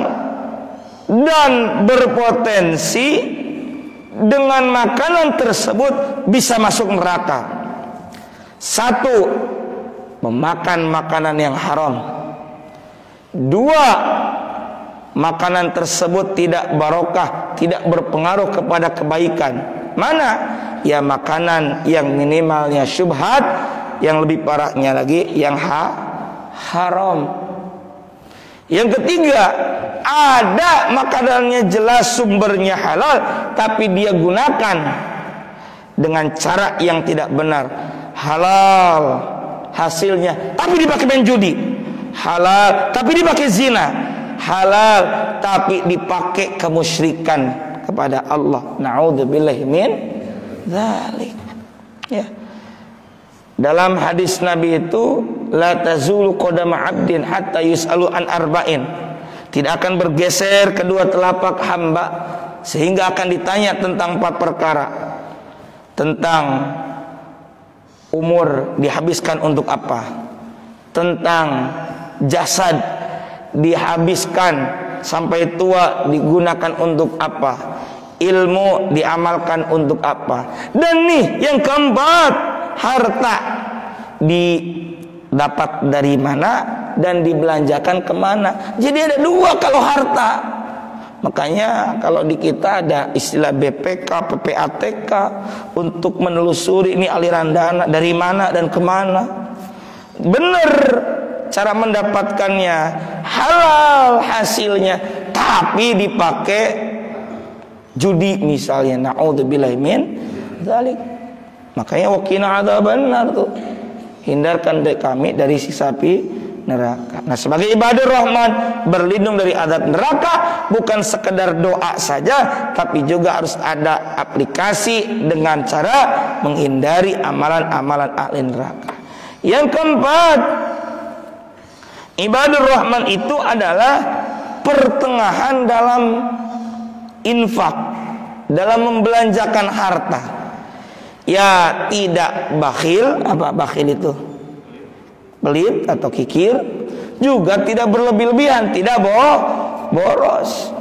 dan berpotensi dengan makanan tersebut bisa masuk neraka. Satu, memakan makanan yang haram. Dua, makanan tersebut tidak barokah, tidak berpengaruh kepada kebaikan. Mana? Ya, makanan yang minimalnya syubhat, yang lebih parahnya lagi yang haram. Yang ketiga, ada makanannya jelas sumbernya halal, tapi dia gunakan dengan cara yang tidak benar. Halal hasilnya, tapi dipakai main judi. Halal, tapi dipakai zina. Halal, tapi dipakai kemusyrikan kepada Allah. Na'udzubillahi min dzalik. Ya. Dalam hadis Nabi itu, la tazulu qadama 'abdin hatta yus'alu an arba'in. Tidak akan bergeser kedua telapak hamba sehingga akan ditanya tentang 4 perkara. Tentang umur dihabiskan untuk apa? Tentang jasad dihabiskan sampai tua digunakan untuk apa? Ilmu diamalkan untuk apa? Dan nih yang keempat, harta didapat dari mana dan dibelanjakan kemana. Jadi ada 2 kalau harta. Makanya kalau di kita ada istilah BPK, PPATK untuk menelusuri ini aliran dana dari mana dan kemana. Benar cara mendapatkannya, halal hasilnya, tapi dipakai judi misalnya. Na'udzubillahi min dzalik. Makanya waqina adzabannar tuh. Hindarkan kami dari siksa api neraka. Nah, sebagai ibadur rahman, berlindung dari azab neraka bukan sekedar doa saja, tapi juga harus ada aplikasi dengan cara menghindari amalan-amalan ahli neraka. Yang keempat, ibadur rahman itu adalah pertengahan dalam infak, dalam membelanjakan harta. Ya, tidak bakhil. Apa bakhil itu? Pelit atau kikir. Juga tidak berlebih-lebihan, tidak boros.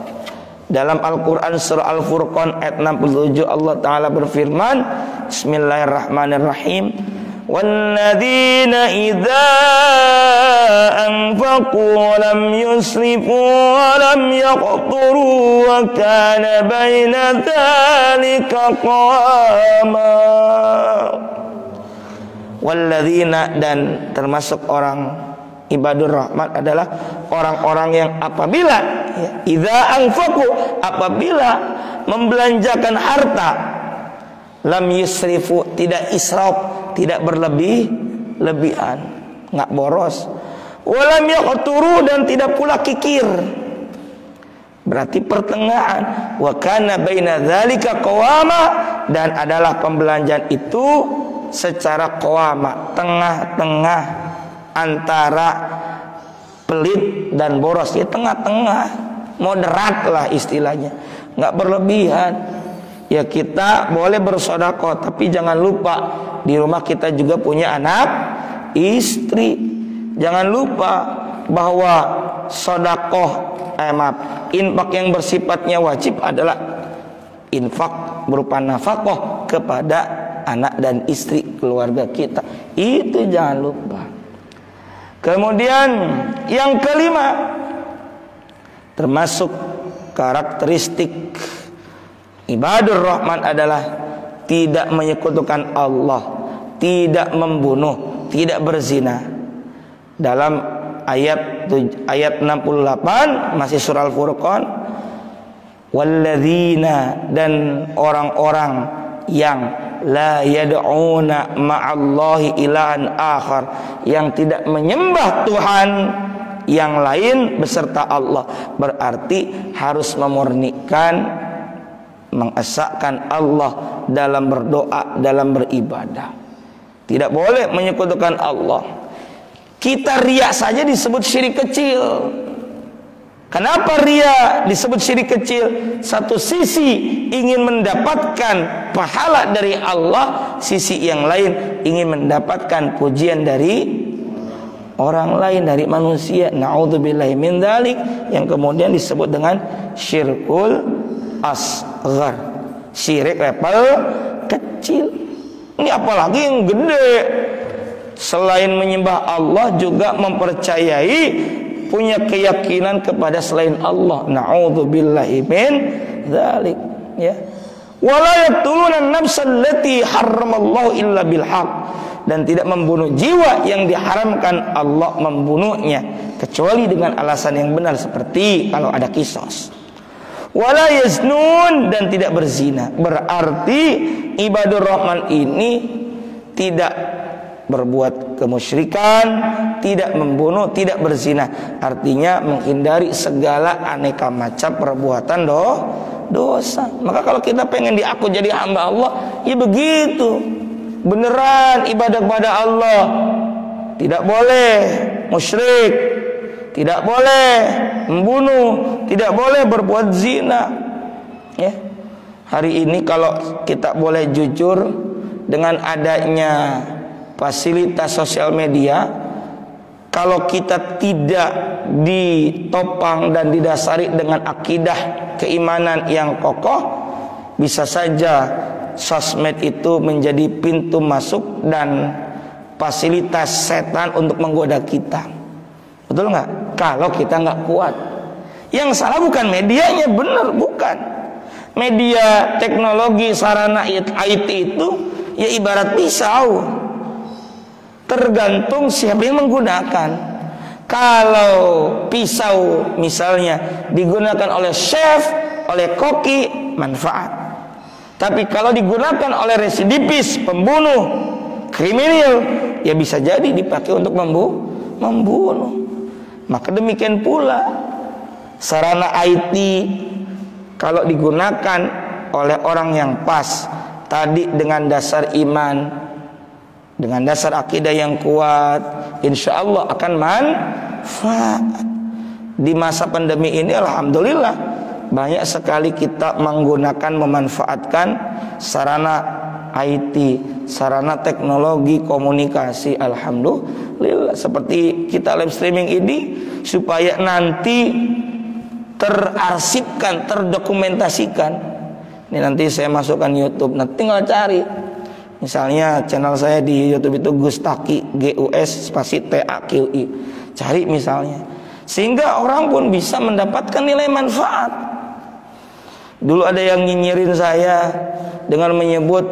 Dalam Al-Quran surah Al-Furqan ayat 67 Allah Ta'ala berfirman, Bismillahirrahmanirrahim, walladzina idza anfaqu lam yusrifu wa lam yaqturu wa kana baina dzalika qawama. Walladzina, dan termasuk orang ibadur rahman adalah orang-orang yang apabila idza anfaqu, apabila membelanjakan harta, lam yusrifu, tidak israf, tidak berlebih-lebihan, nggak boros. Walam yaqturu, dan tidak pula kikir. Berarti pertengahan. Wa kana baina dzalika qawama, dan adalah pembelanjaan itu secara qawama, tengah-tengah antara pelit dan boros. Ya tengah-tengah, moderat lah istilahnya, nggak berlebihan. Ya kita boleh bersedekah, tapi jangan lupa di rumah kita juga punya anak, istri. Jangan lupa bahwa sedekah, infak yang bersifatnya wajib adalah infak berupa nafkah kepada anak dan istri keluarga kita. Itu jangan lupa. Kemudian yang kelima, termasuk karakteristik ibadur rahman adalah tidak menyekutukan Allah, tidak membunuh, tidak berzina. Dalam ayat 68 masih surah Al-Furqan, walladzina, dan orang-orang yang la yad'una ma'allahi ilahan akhar, yang tidak menyembah Tuhan yang lain beserta Allah. Berarti harus memurnikan, mengesahkan Allah dalam berdoa, dalam beribadah. Tidak boleh menyekutukan Allah. Kita riya saja disebut syirik kecil. Kenapa riya disebut syirik kecil? Satu sisi ingin mendapatkan pahala dari Allah, sisi yang lain ingin mendapatkan pujian dari orang lain, dari manusia. Na'udzubillahi min dzalik, yang kemudian disebut dengan syirkul asghar, syirik level kecil. Ini apalagi yang gede. Selain menyembah Allah juga mempercayai, punya keyakinan kepada selain Allah. Na'udzubillahi min dzalik, ya. Wala yaqtuluna an-nafsa allati harramallahu illa bil haqq, dan tidak membunuh jiwa yang diharamkan Allah membunuhnya kecuali dengan alasan yang benar seperti kalau ada qisas. Wala yaznun, dan tidak berzina. Berarti ibadur rahman ini tidak berbuat kemusyrikan, tidak membunuh, tidak berzina. Artinya menghindari segala aneka macam perbuatan dosa. Maka kalau kita pengen diaku jadi hamba Allah, ya begitu. Beneran ibadah kepada Allah. Tidak boleh musyrik, tidak boleh membunuh, tidak boleh berbuat zina. Ya. Hari ini kalau kita boleh jujur, dengan adanya fasilitas sosial media, kalau kita tidak ditopang dan didasari dengan akidah keimanan yang kokoh, bisa saja sosmed itu menjadi pintu masuk dan fasilitas setan untuk menggoda kita. Betul nggak? Kalau kita nggak kuat. Yang salah bukan medianya, benar bukan. Media teknologi sarana IT itu ya ibarat pisau, tergantung siapa yang menggunakan. Kalau pisau misalnya digunakan oleh chef, oleh koki, manfaat. Tapi kalau digunakan oleh residivis, pembunuh, kriminal, ya bisa jadi dipakai untuk membunuh. Maka demikian pula sarana IT kalau digunakan oleh orang yang pas, tadi dengan dasar iman, dengan dasar akidah yang kuat, insya Allah akan manfaat. Di masa pandemi ini alhamdulillah banyak sekali kita menggunakan, memanfaatkan sarana IT, sarana teknologi komunikasi. Alhamdulillah, seperti kita live streaming ini supaya nanti terarsipkan, terdokumentasikan. Ini nanti saya masukkan YouTube, nanti tinggal cari. Misalnya channel saya di YouTube itu Gustaqi, GUS spasi TAQI. Cari misalnya, sehingga orang pun bisa mendapatkan nilai manfaat. Dulu ada yang nyinyirin saya dengan menyebut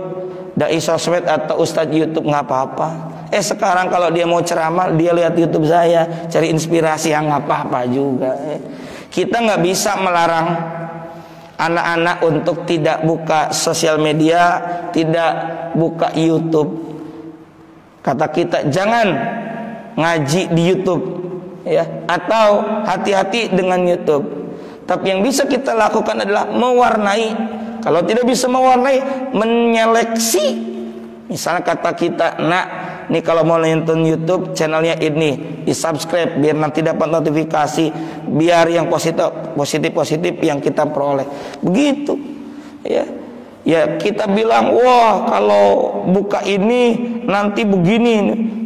dai sosmed atau ustadz YouTube, nggak apa-apa. Sekarang kalau dia mau ceramah, dia lihat YouTube saya, cari inspirasi, yang nggak apa-apa juga. Kita nggak bisa melarang anak-anak untuk tidak buka sosial media, tidak buka YouTube. Kata kita jangan ngaji di YouTube, ya, atau hati-hati dengan YouTube. Tapi yang bisa kita lakukan adalah mewarnai. Kalau tidak bisa mewarnai, menyeleksi. Misalnya kata kita, nak, nih kalau mau nonton YouTube channelnya ini, di subscribe biar nanti dapat notifikasi, biar yang positif yang kita peroleh. Begitu, ya. Ya kita bilang, wah kalau buka ini nanti begini.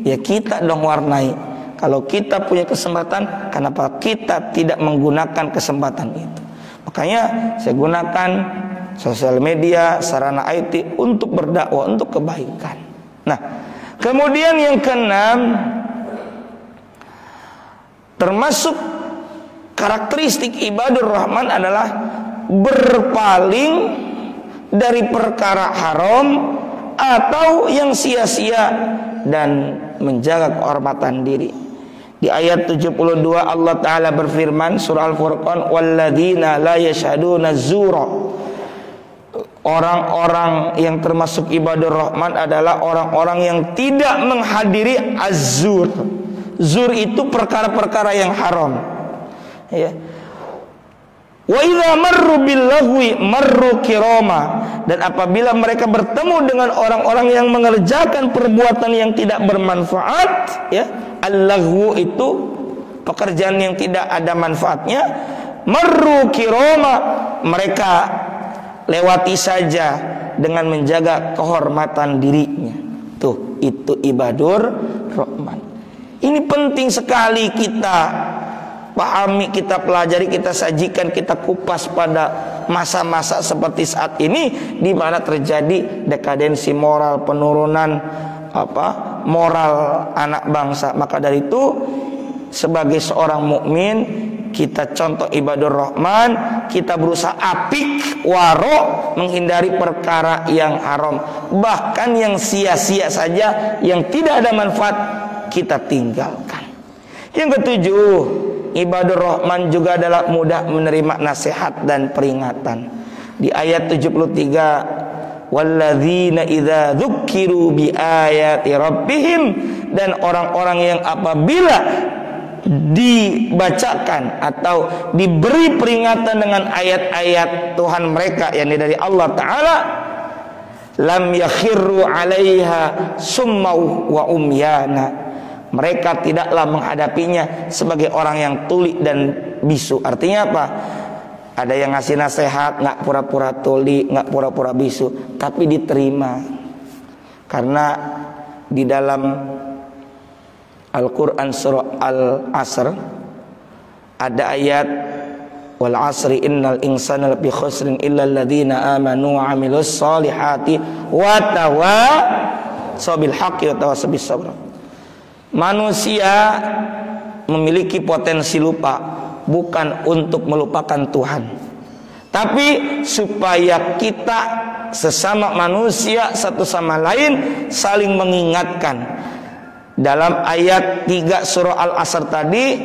Ya kita dong warnai. Kalau kita punya kesempatan, kenapa kita tidak menggunakan kesempatan itu? Makanya saya gunakan sosial media, sarana IT untuk berdakwah, untuk kebaikan. Nah, kemudian yang keenam, termasuk karakteristik ibadur rahman adalah berpaling dari perkara haram atau yang sia-sia dan menjaga kehormatan diri. Di ayat 72 Allah Ta'ala berfirman, surah Al-Furqan, walladzina la yashhaduna zura. Orang-orang yang termasuk ibadur rahman adalah orang-orang yang tidak menghadiri az-zur. Zur itu perkara-perkara yang haram, ya. Wa idza marru bil lagwi marru kirama, dan apabila mereka bertemu dengan orang-orang yang mengerjakan perbuatan yang tidak bermanfaat, ya, al-lagwu itu pekerjaan yang tidak ada manfaatnya, marru kirama, mereka lewati saja dengan menjaga kehormatan dirinya. Tuh, itu ibadur rahman. Ini penting sekali kita pahami, kita pelajari, kita sajikan, kita kupas pada masa-masa seperti saat ini, di mana terjadi dekadensi moral, penurunan moral anak bangsa. Maka dari itu, sebagai seorang mukmin, kita contoh ibadur rahman, kita berusaha apik, waro, menghindari perkara yang haram, bahkan yang sia-sia saja, yang tidak ada manfaat, kita tinggalkan. Yang ketujuh, ibadur rahman juga adalah mudah menerima nasihat dan peringatan. Di ayat 73, walladzina idza dzukiru biayati rabbihim, dan orang-orang yang apabila dibacakan atau diberi peringatan dengan ayat-ayat Tuhan mereka, yakni dari Allah Ta'ala, lam yakhirru 'alaiha summau wa umyana, mereka tidaklah menghadapinya sebagai orang yang tuli dan bisu. Artinya apa? Ada yang ngasih nasihat, nggak pura-pura tuli, nggak pura-pura bisu, tapi diterima. Karena di dalam Al-Quran surah Al-Asr ada ayat, wal asri innal insana lafi khusrin illa alladhina amanu wa amilus solihati wa tawasaw bil haqqi wa tawasaw bis sabr. Manusia memiliki potensi lupa, bukan untuk melupakan Tuhan, tapi supaya kita sesama manusia satu sama lain saling mengingatkan. Dalam ayat 3 surah Al-Asr tadi,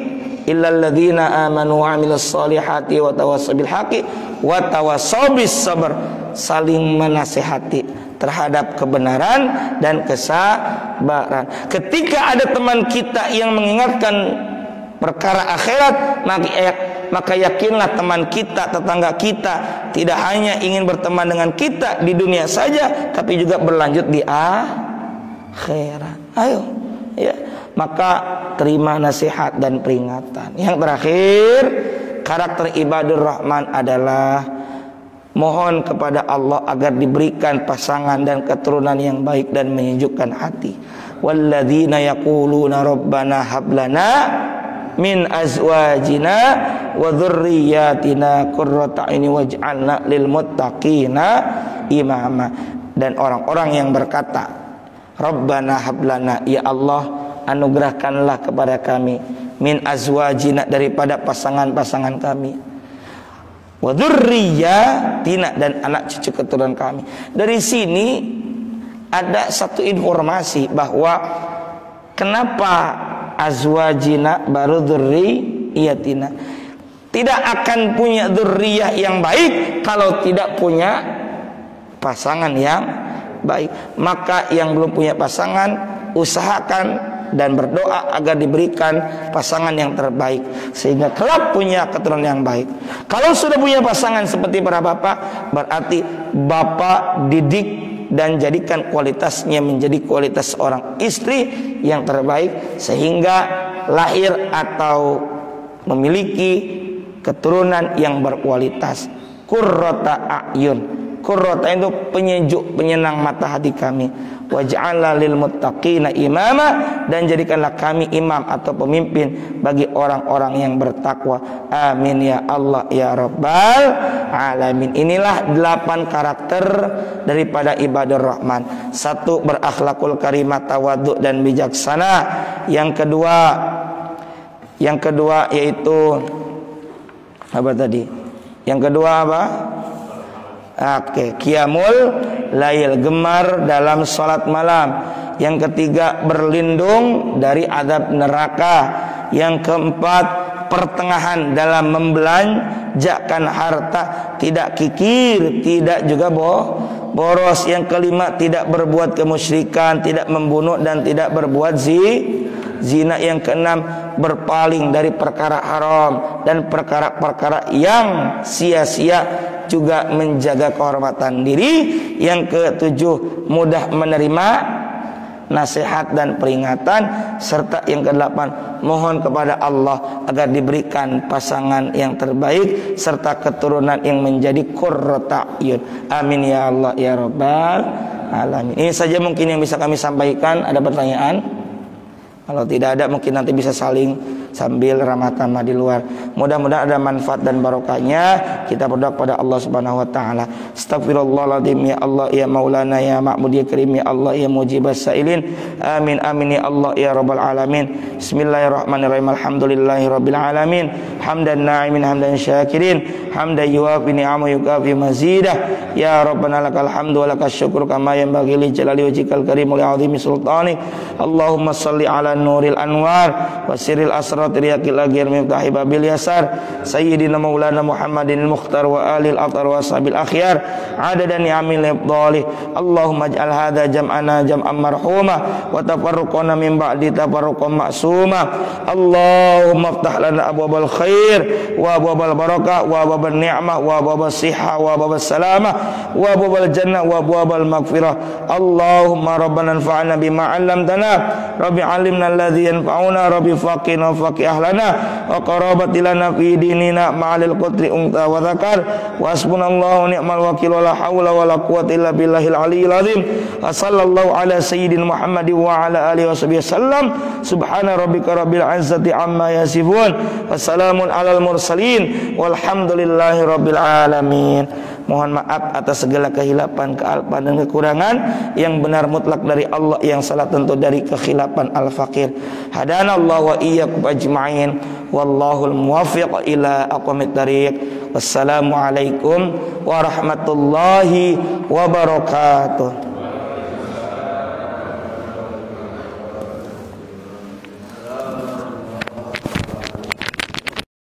illal ladzina amanu wa amilus solihati wa tawassaw bil haqqi wa tawassaw bis sabr, saling menasihati terhadap kebenaran dan kesabaran. Ketika ada teman kita yang mengingatkan perkara akhirat, maka yakinlah teman kita, tetangga kita tidak hanya ingin berteman dengan kita di dunia saja, tapi juga berlanjut di akhirat. Ayo, ya, maka terima nasihat dan peringatan. Yang terakhir, karakter ibadur rahman adalah mohon kepada Allah agar diberikan pasangan dan keturunan yang baik dan menyejukkan hati. Walladzina yaquluna rabbana hablana min azwajina wa dzurriyyatina qurrata a'yunin waj'alna lil muttaqina imama. Dan orang-orang yang berkata, Rabbana hablana, ya Allah anugerahkanlah kepada kami, min azwajina, daripada pasangan-pasangan kami, wa dzurriyyatina, dan anak cucu keturunan kami. Dari sini ada satu informasi bahwa kenapa azwajina baru dzurriyyatina. Tidak akan punya dzurriyyah yang baik kalau tidak punya pasangan yang baik. Maka yang belum punya pasangan, usahakan dan berdoa agar diberikan pasangan yang terbaik, sehingga kelak punya keturunan yang baik. Kalau sudah punya pasangan seperti para bapak, berarti bapak didik dan jadikan kualitasnya menjadi kualitas seorang istri yang terbaik, sehingga lahir atau memiliki keturunan yang berkualitas. Qurrata a'yun, qurrata itu penyejuk, penyenang mata hati kami. Waj'alna lil muttaqina imama, dan jadikanlah kami imam atau pemimpin bagi orang-orang yang bertakwa. Amin ya Allah ya Rabbal alamin. Inilah 8 karakter daripada ibadur rahman. 1, berakhlakul karimah, tawadhu dan bijaksana. Yang kedua yaitu apa tadi? Yang kedua apa? Qiyamul lail, gemar dalam salat malam. Yang ketiga, berlindung dari azab neraka. Yang keempat, pertengahan dalam membelanjakan harta, tidak kikir, tidak juga boros. Yang kelima, tidak berbuat kemusyrikan, tidak membunuh dan tidak berbuat zina. Yang keenam, berpaling dari perkara haram dan perkara-perkara yang sia-sia, juga menjaga kehormatan diri. Yang ketujuh, mudah menerima nasihat dan peringatan. Serta yang kedelapan, mohon kepada Allah agar diberikan pasangan yang terbaik serta keturunan yang menjadi qurrata a'yun. Amin ya Allah ya Rabbal alamin. Ini saja mungkin yang bisa kami sampaikan. Ada pertanyaan? Kalau tidak ada, mungkin nanti bisa saling sambil ramah-tamah di luar. Mudah-mudahan ada manfaat dan barokahnya. Kita berdoa kepada Allah Subhanahu wa taala. Astagfirullahaladzim ya Allah ya Maulana ya Ma'bud ya Karim ya Allah ya Mujibas Sa'ilin. Amin amin ya Allah ya Rabbal alamin. Bismillahirrahmanirrahim. Alhamdulillahirabbil alamin. Hamdan na'imin hamdan syakirin. Hamdan yuwafi ni'amahu yukafi mazidah. Ya Rabbana lakal hamdu wa lakas syukur kama yanbaghi li jalali wajhikal karim wa li 'azimi sultanik. Allahumma shalli ala nuril anwar wa sirril asrar riyaqil aghir miftahi babil yasar sayyidina maulana Muhammadin al-mukhtar wa alil athar wa ashabil akhyar adadan ni'amil ibdali. Allahumma ij'al hadza jam'ana jam'an marhuma wa tafarruqana min ba'di tafarruqan ma'suma. Allahumma iftah lana abwabal khair wa abwabal barakah wa abwabal ni'mah wa abwabal sihah wa abwabal salamah wa abwabal jannah wa abwabal maghfirah. Allahumma rabbana anfa'na bima 'allamtana rabbi 'allimna alladhi yanfa'una rabbi faqina faqih ahlana wa qarabati lana fi dinina ma'alil qadri unta wa dzakar wa hasbunallahu ni'mal wakil wa la haula wa la quwwata illa billahil aliyyil azim. Wa sallallahu ala sayyidina Muhammad wa ala alihi washabihi wasallam. Subhana rabbika rabbil izzati amma yasifun wa salamun alal mursalin walhamdulillahi rabbil alamin. Mohon maaf atas segala kehilapan, kealpan dan kekurangan. Yang benar mutlak dari Allah, yang salah tentu dari kekhilafan al-faqir. Hadanallahu wa iyyakum ajma'in. Wallahul muwaffiq ila aqwamit thariq. Wassalamualaikum warahmatullahi wabarakatuh.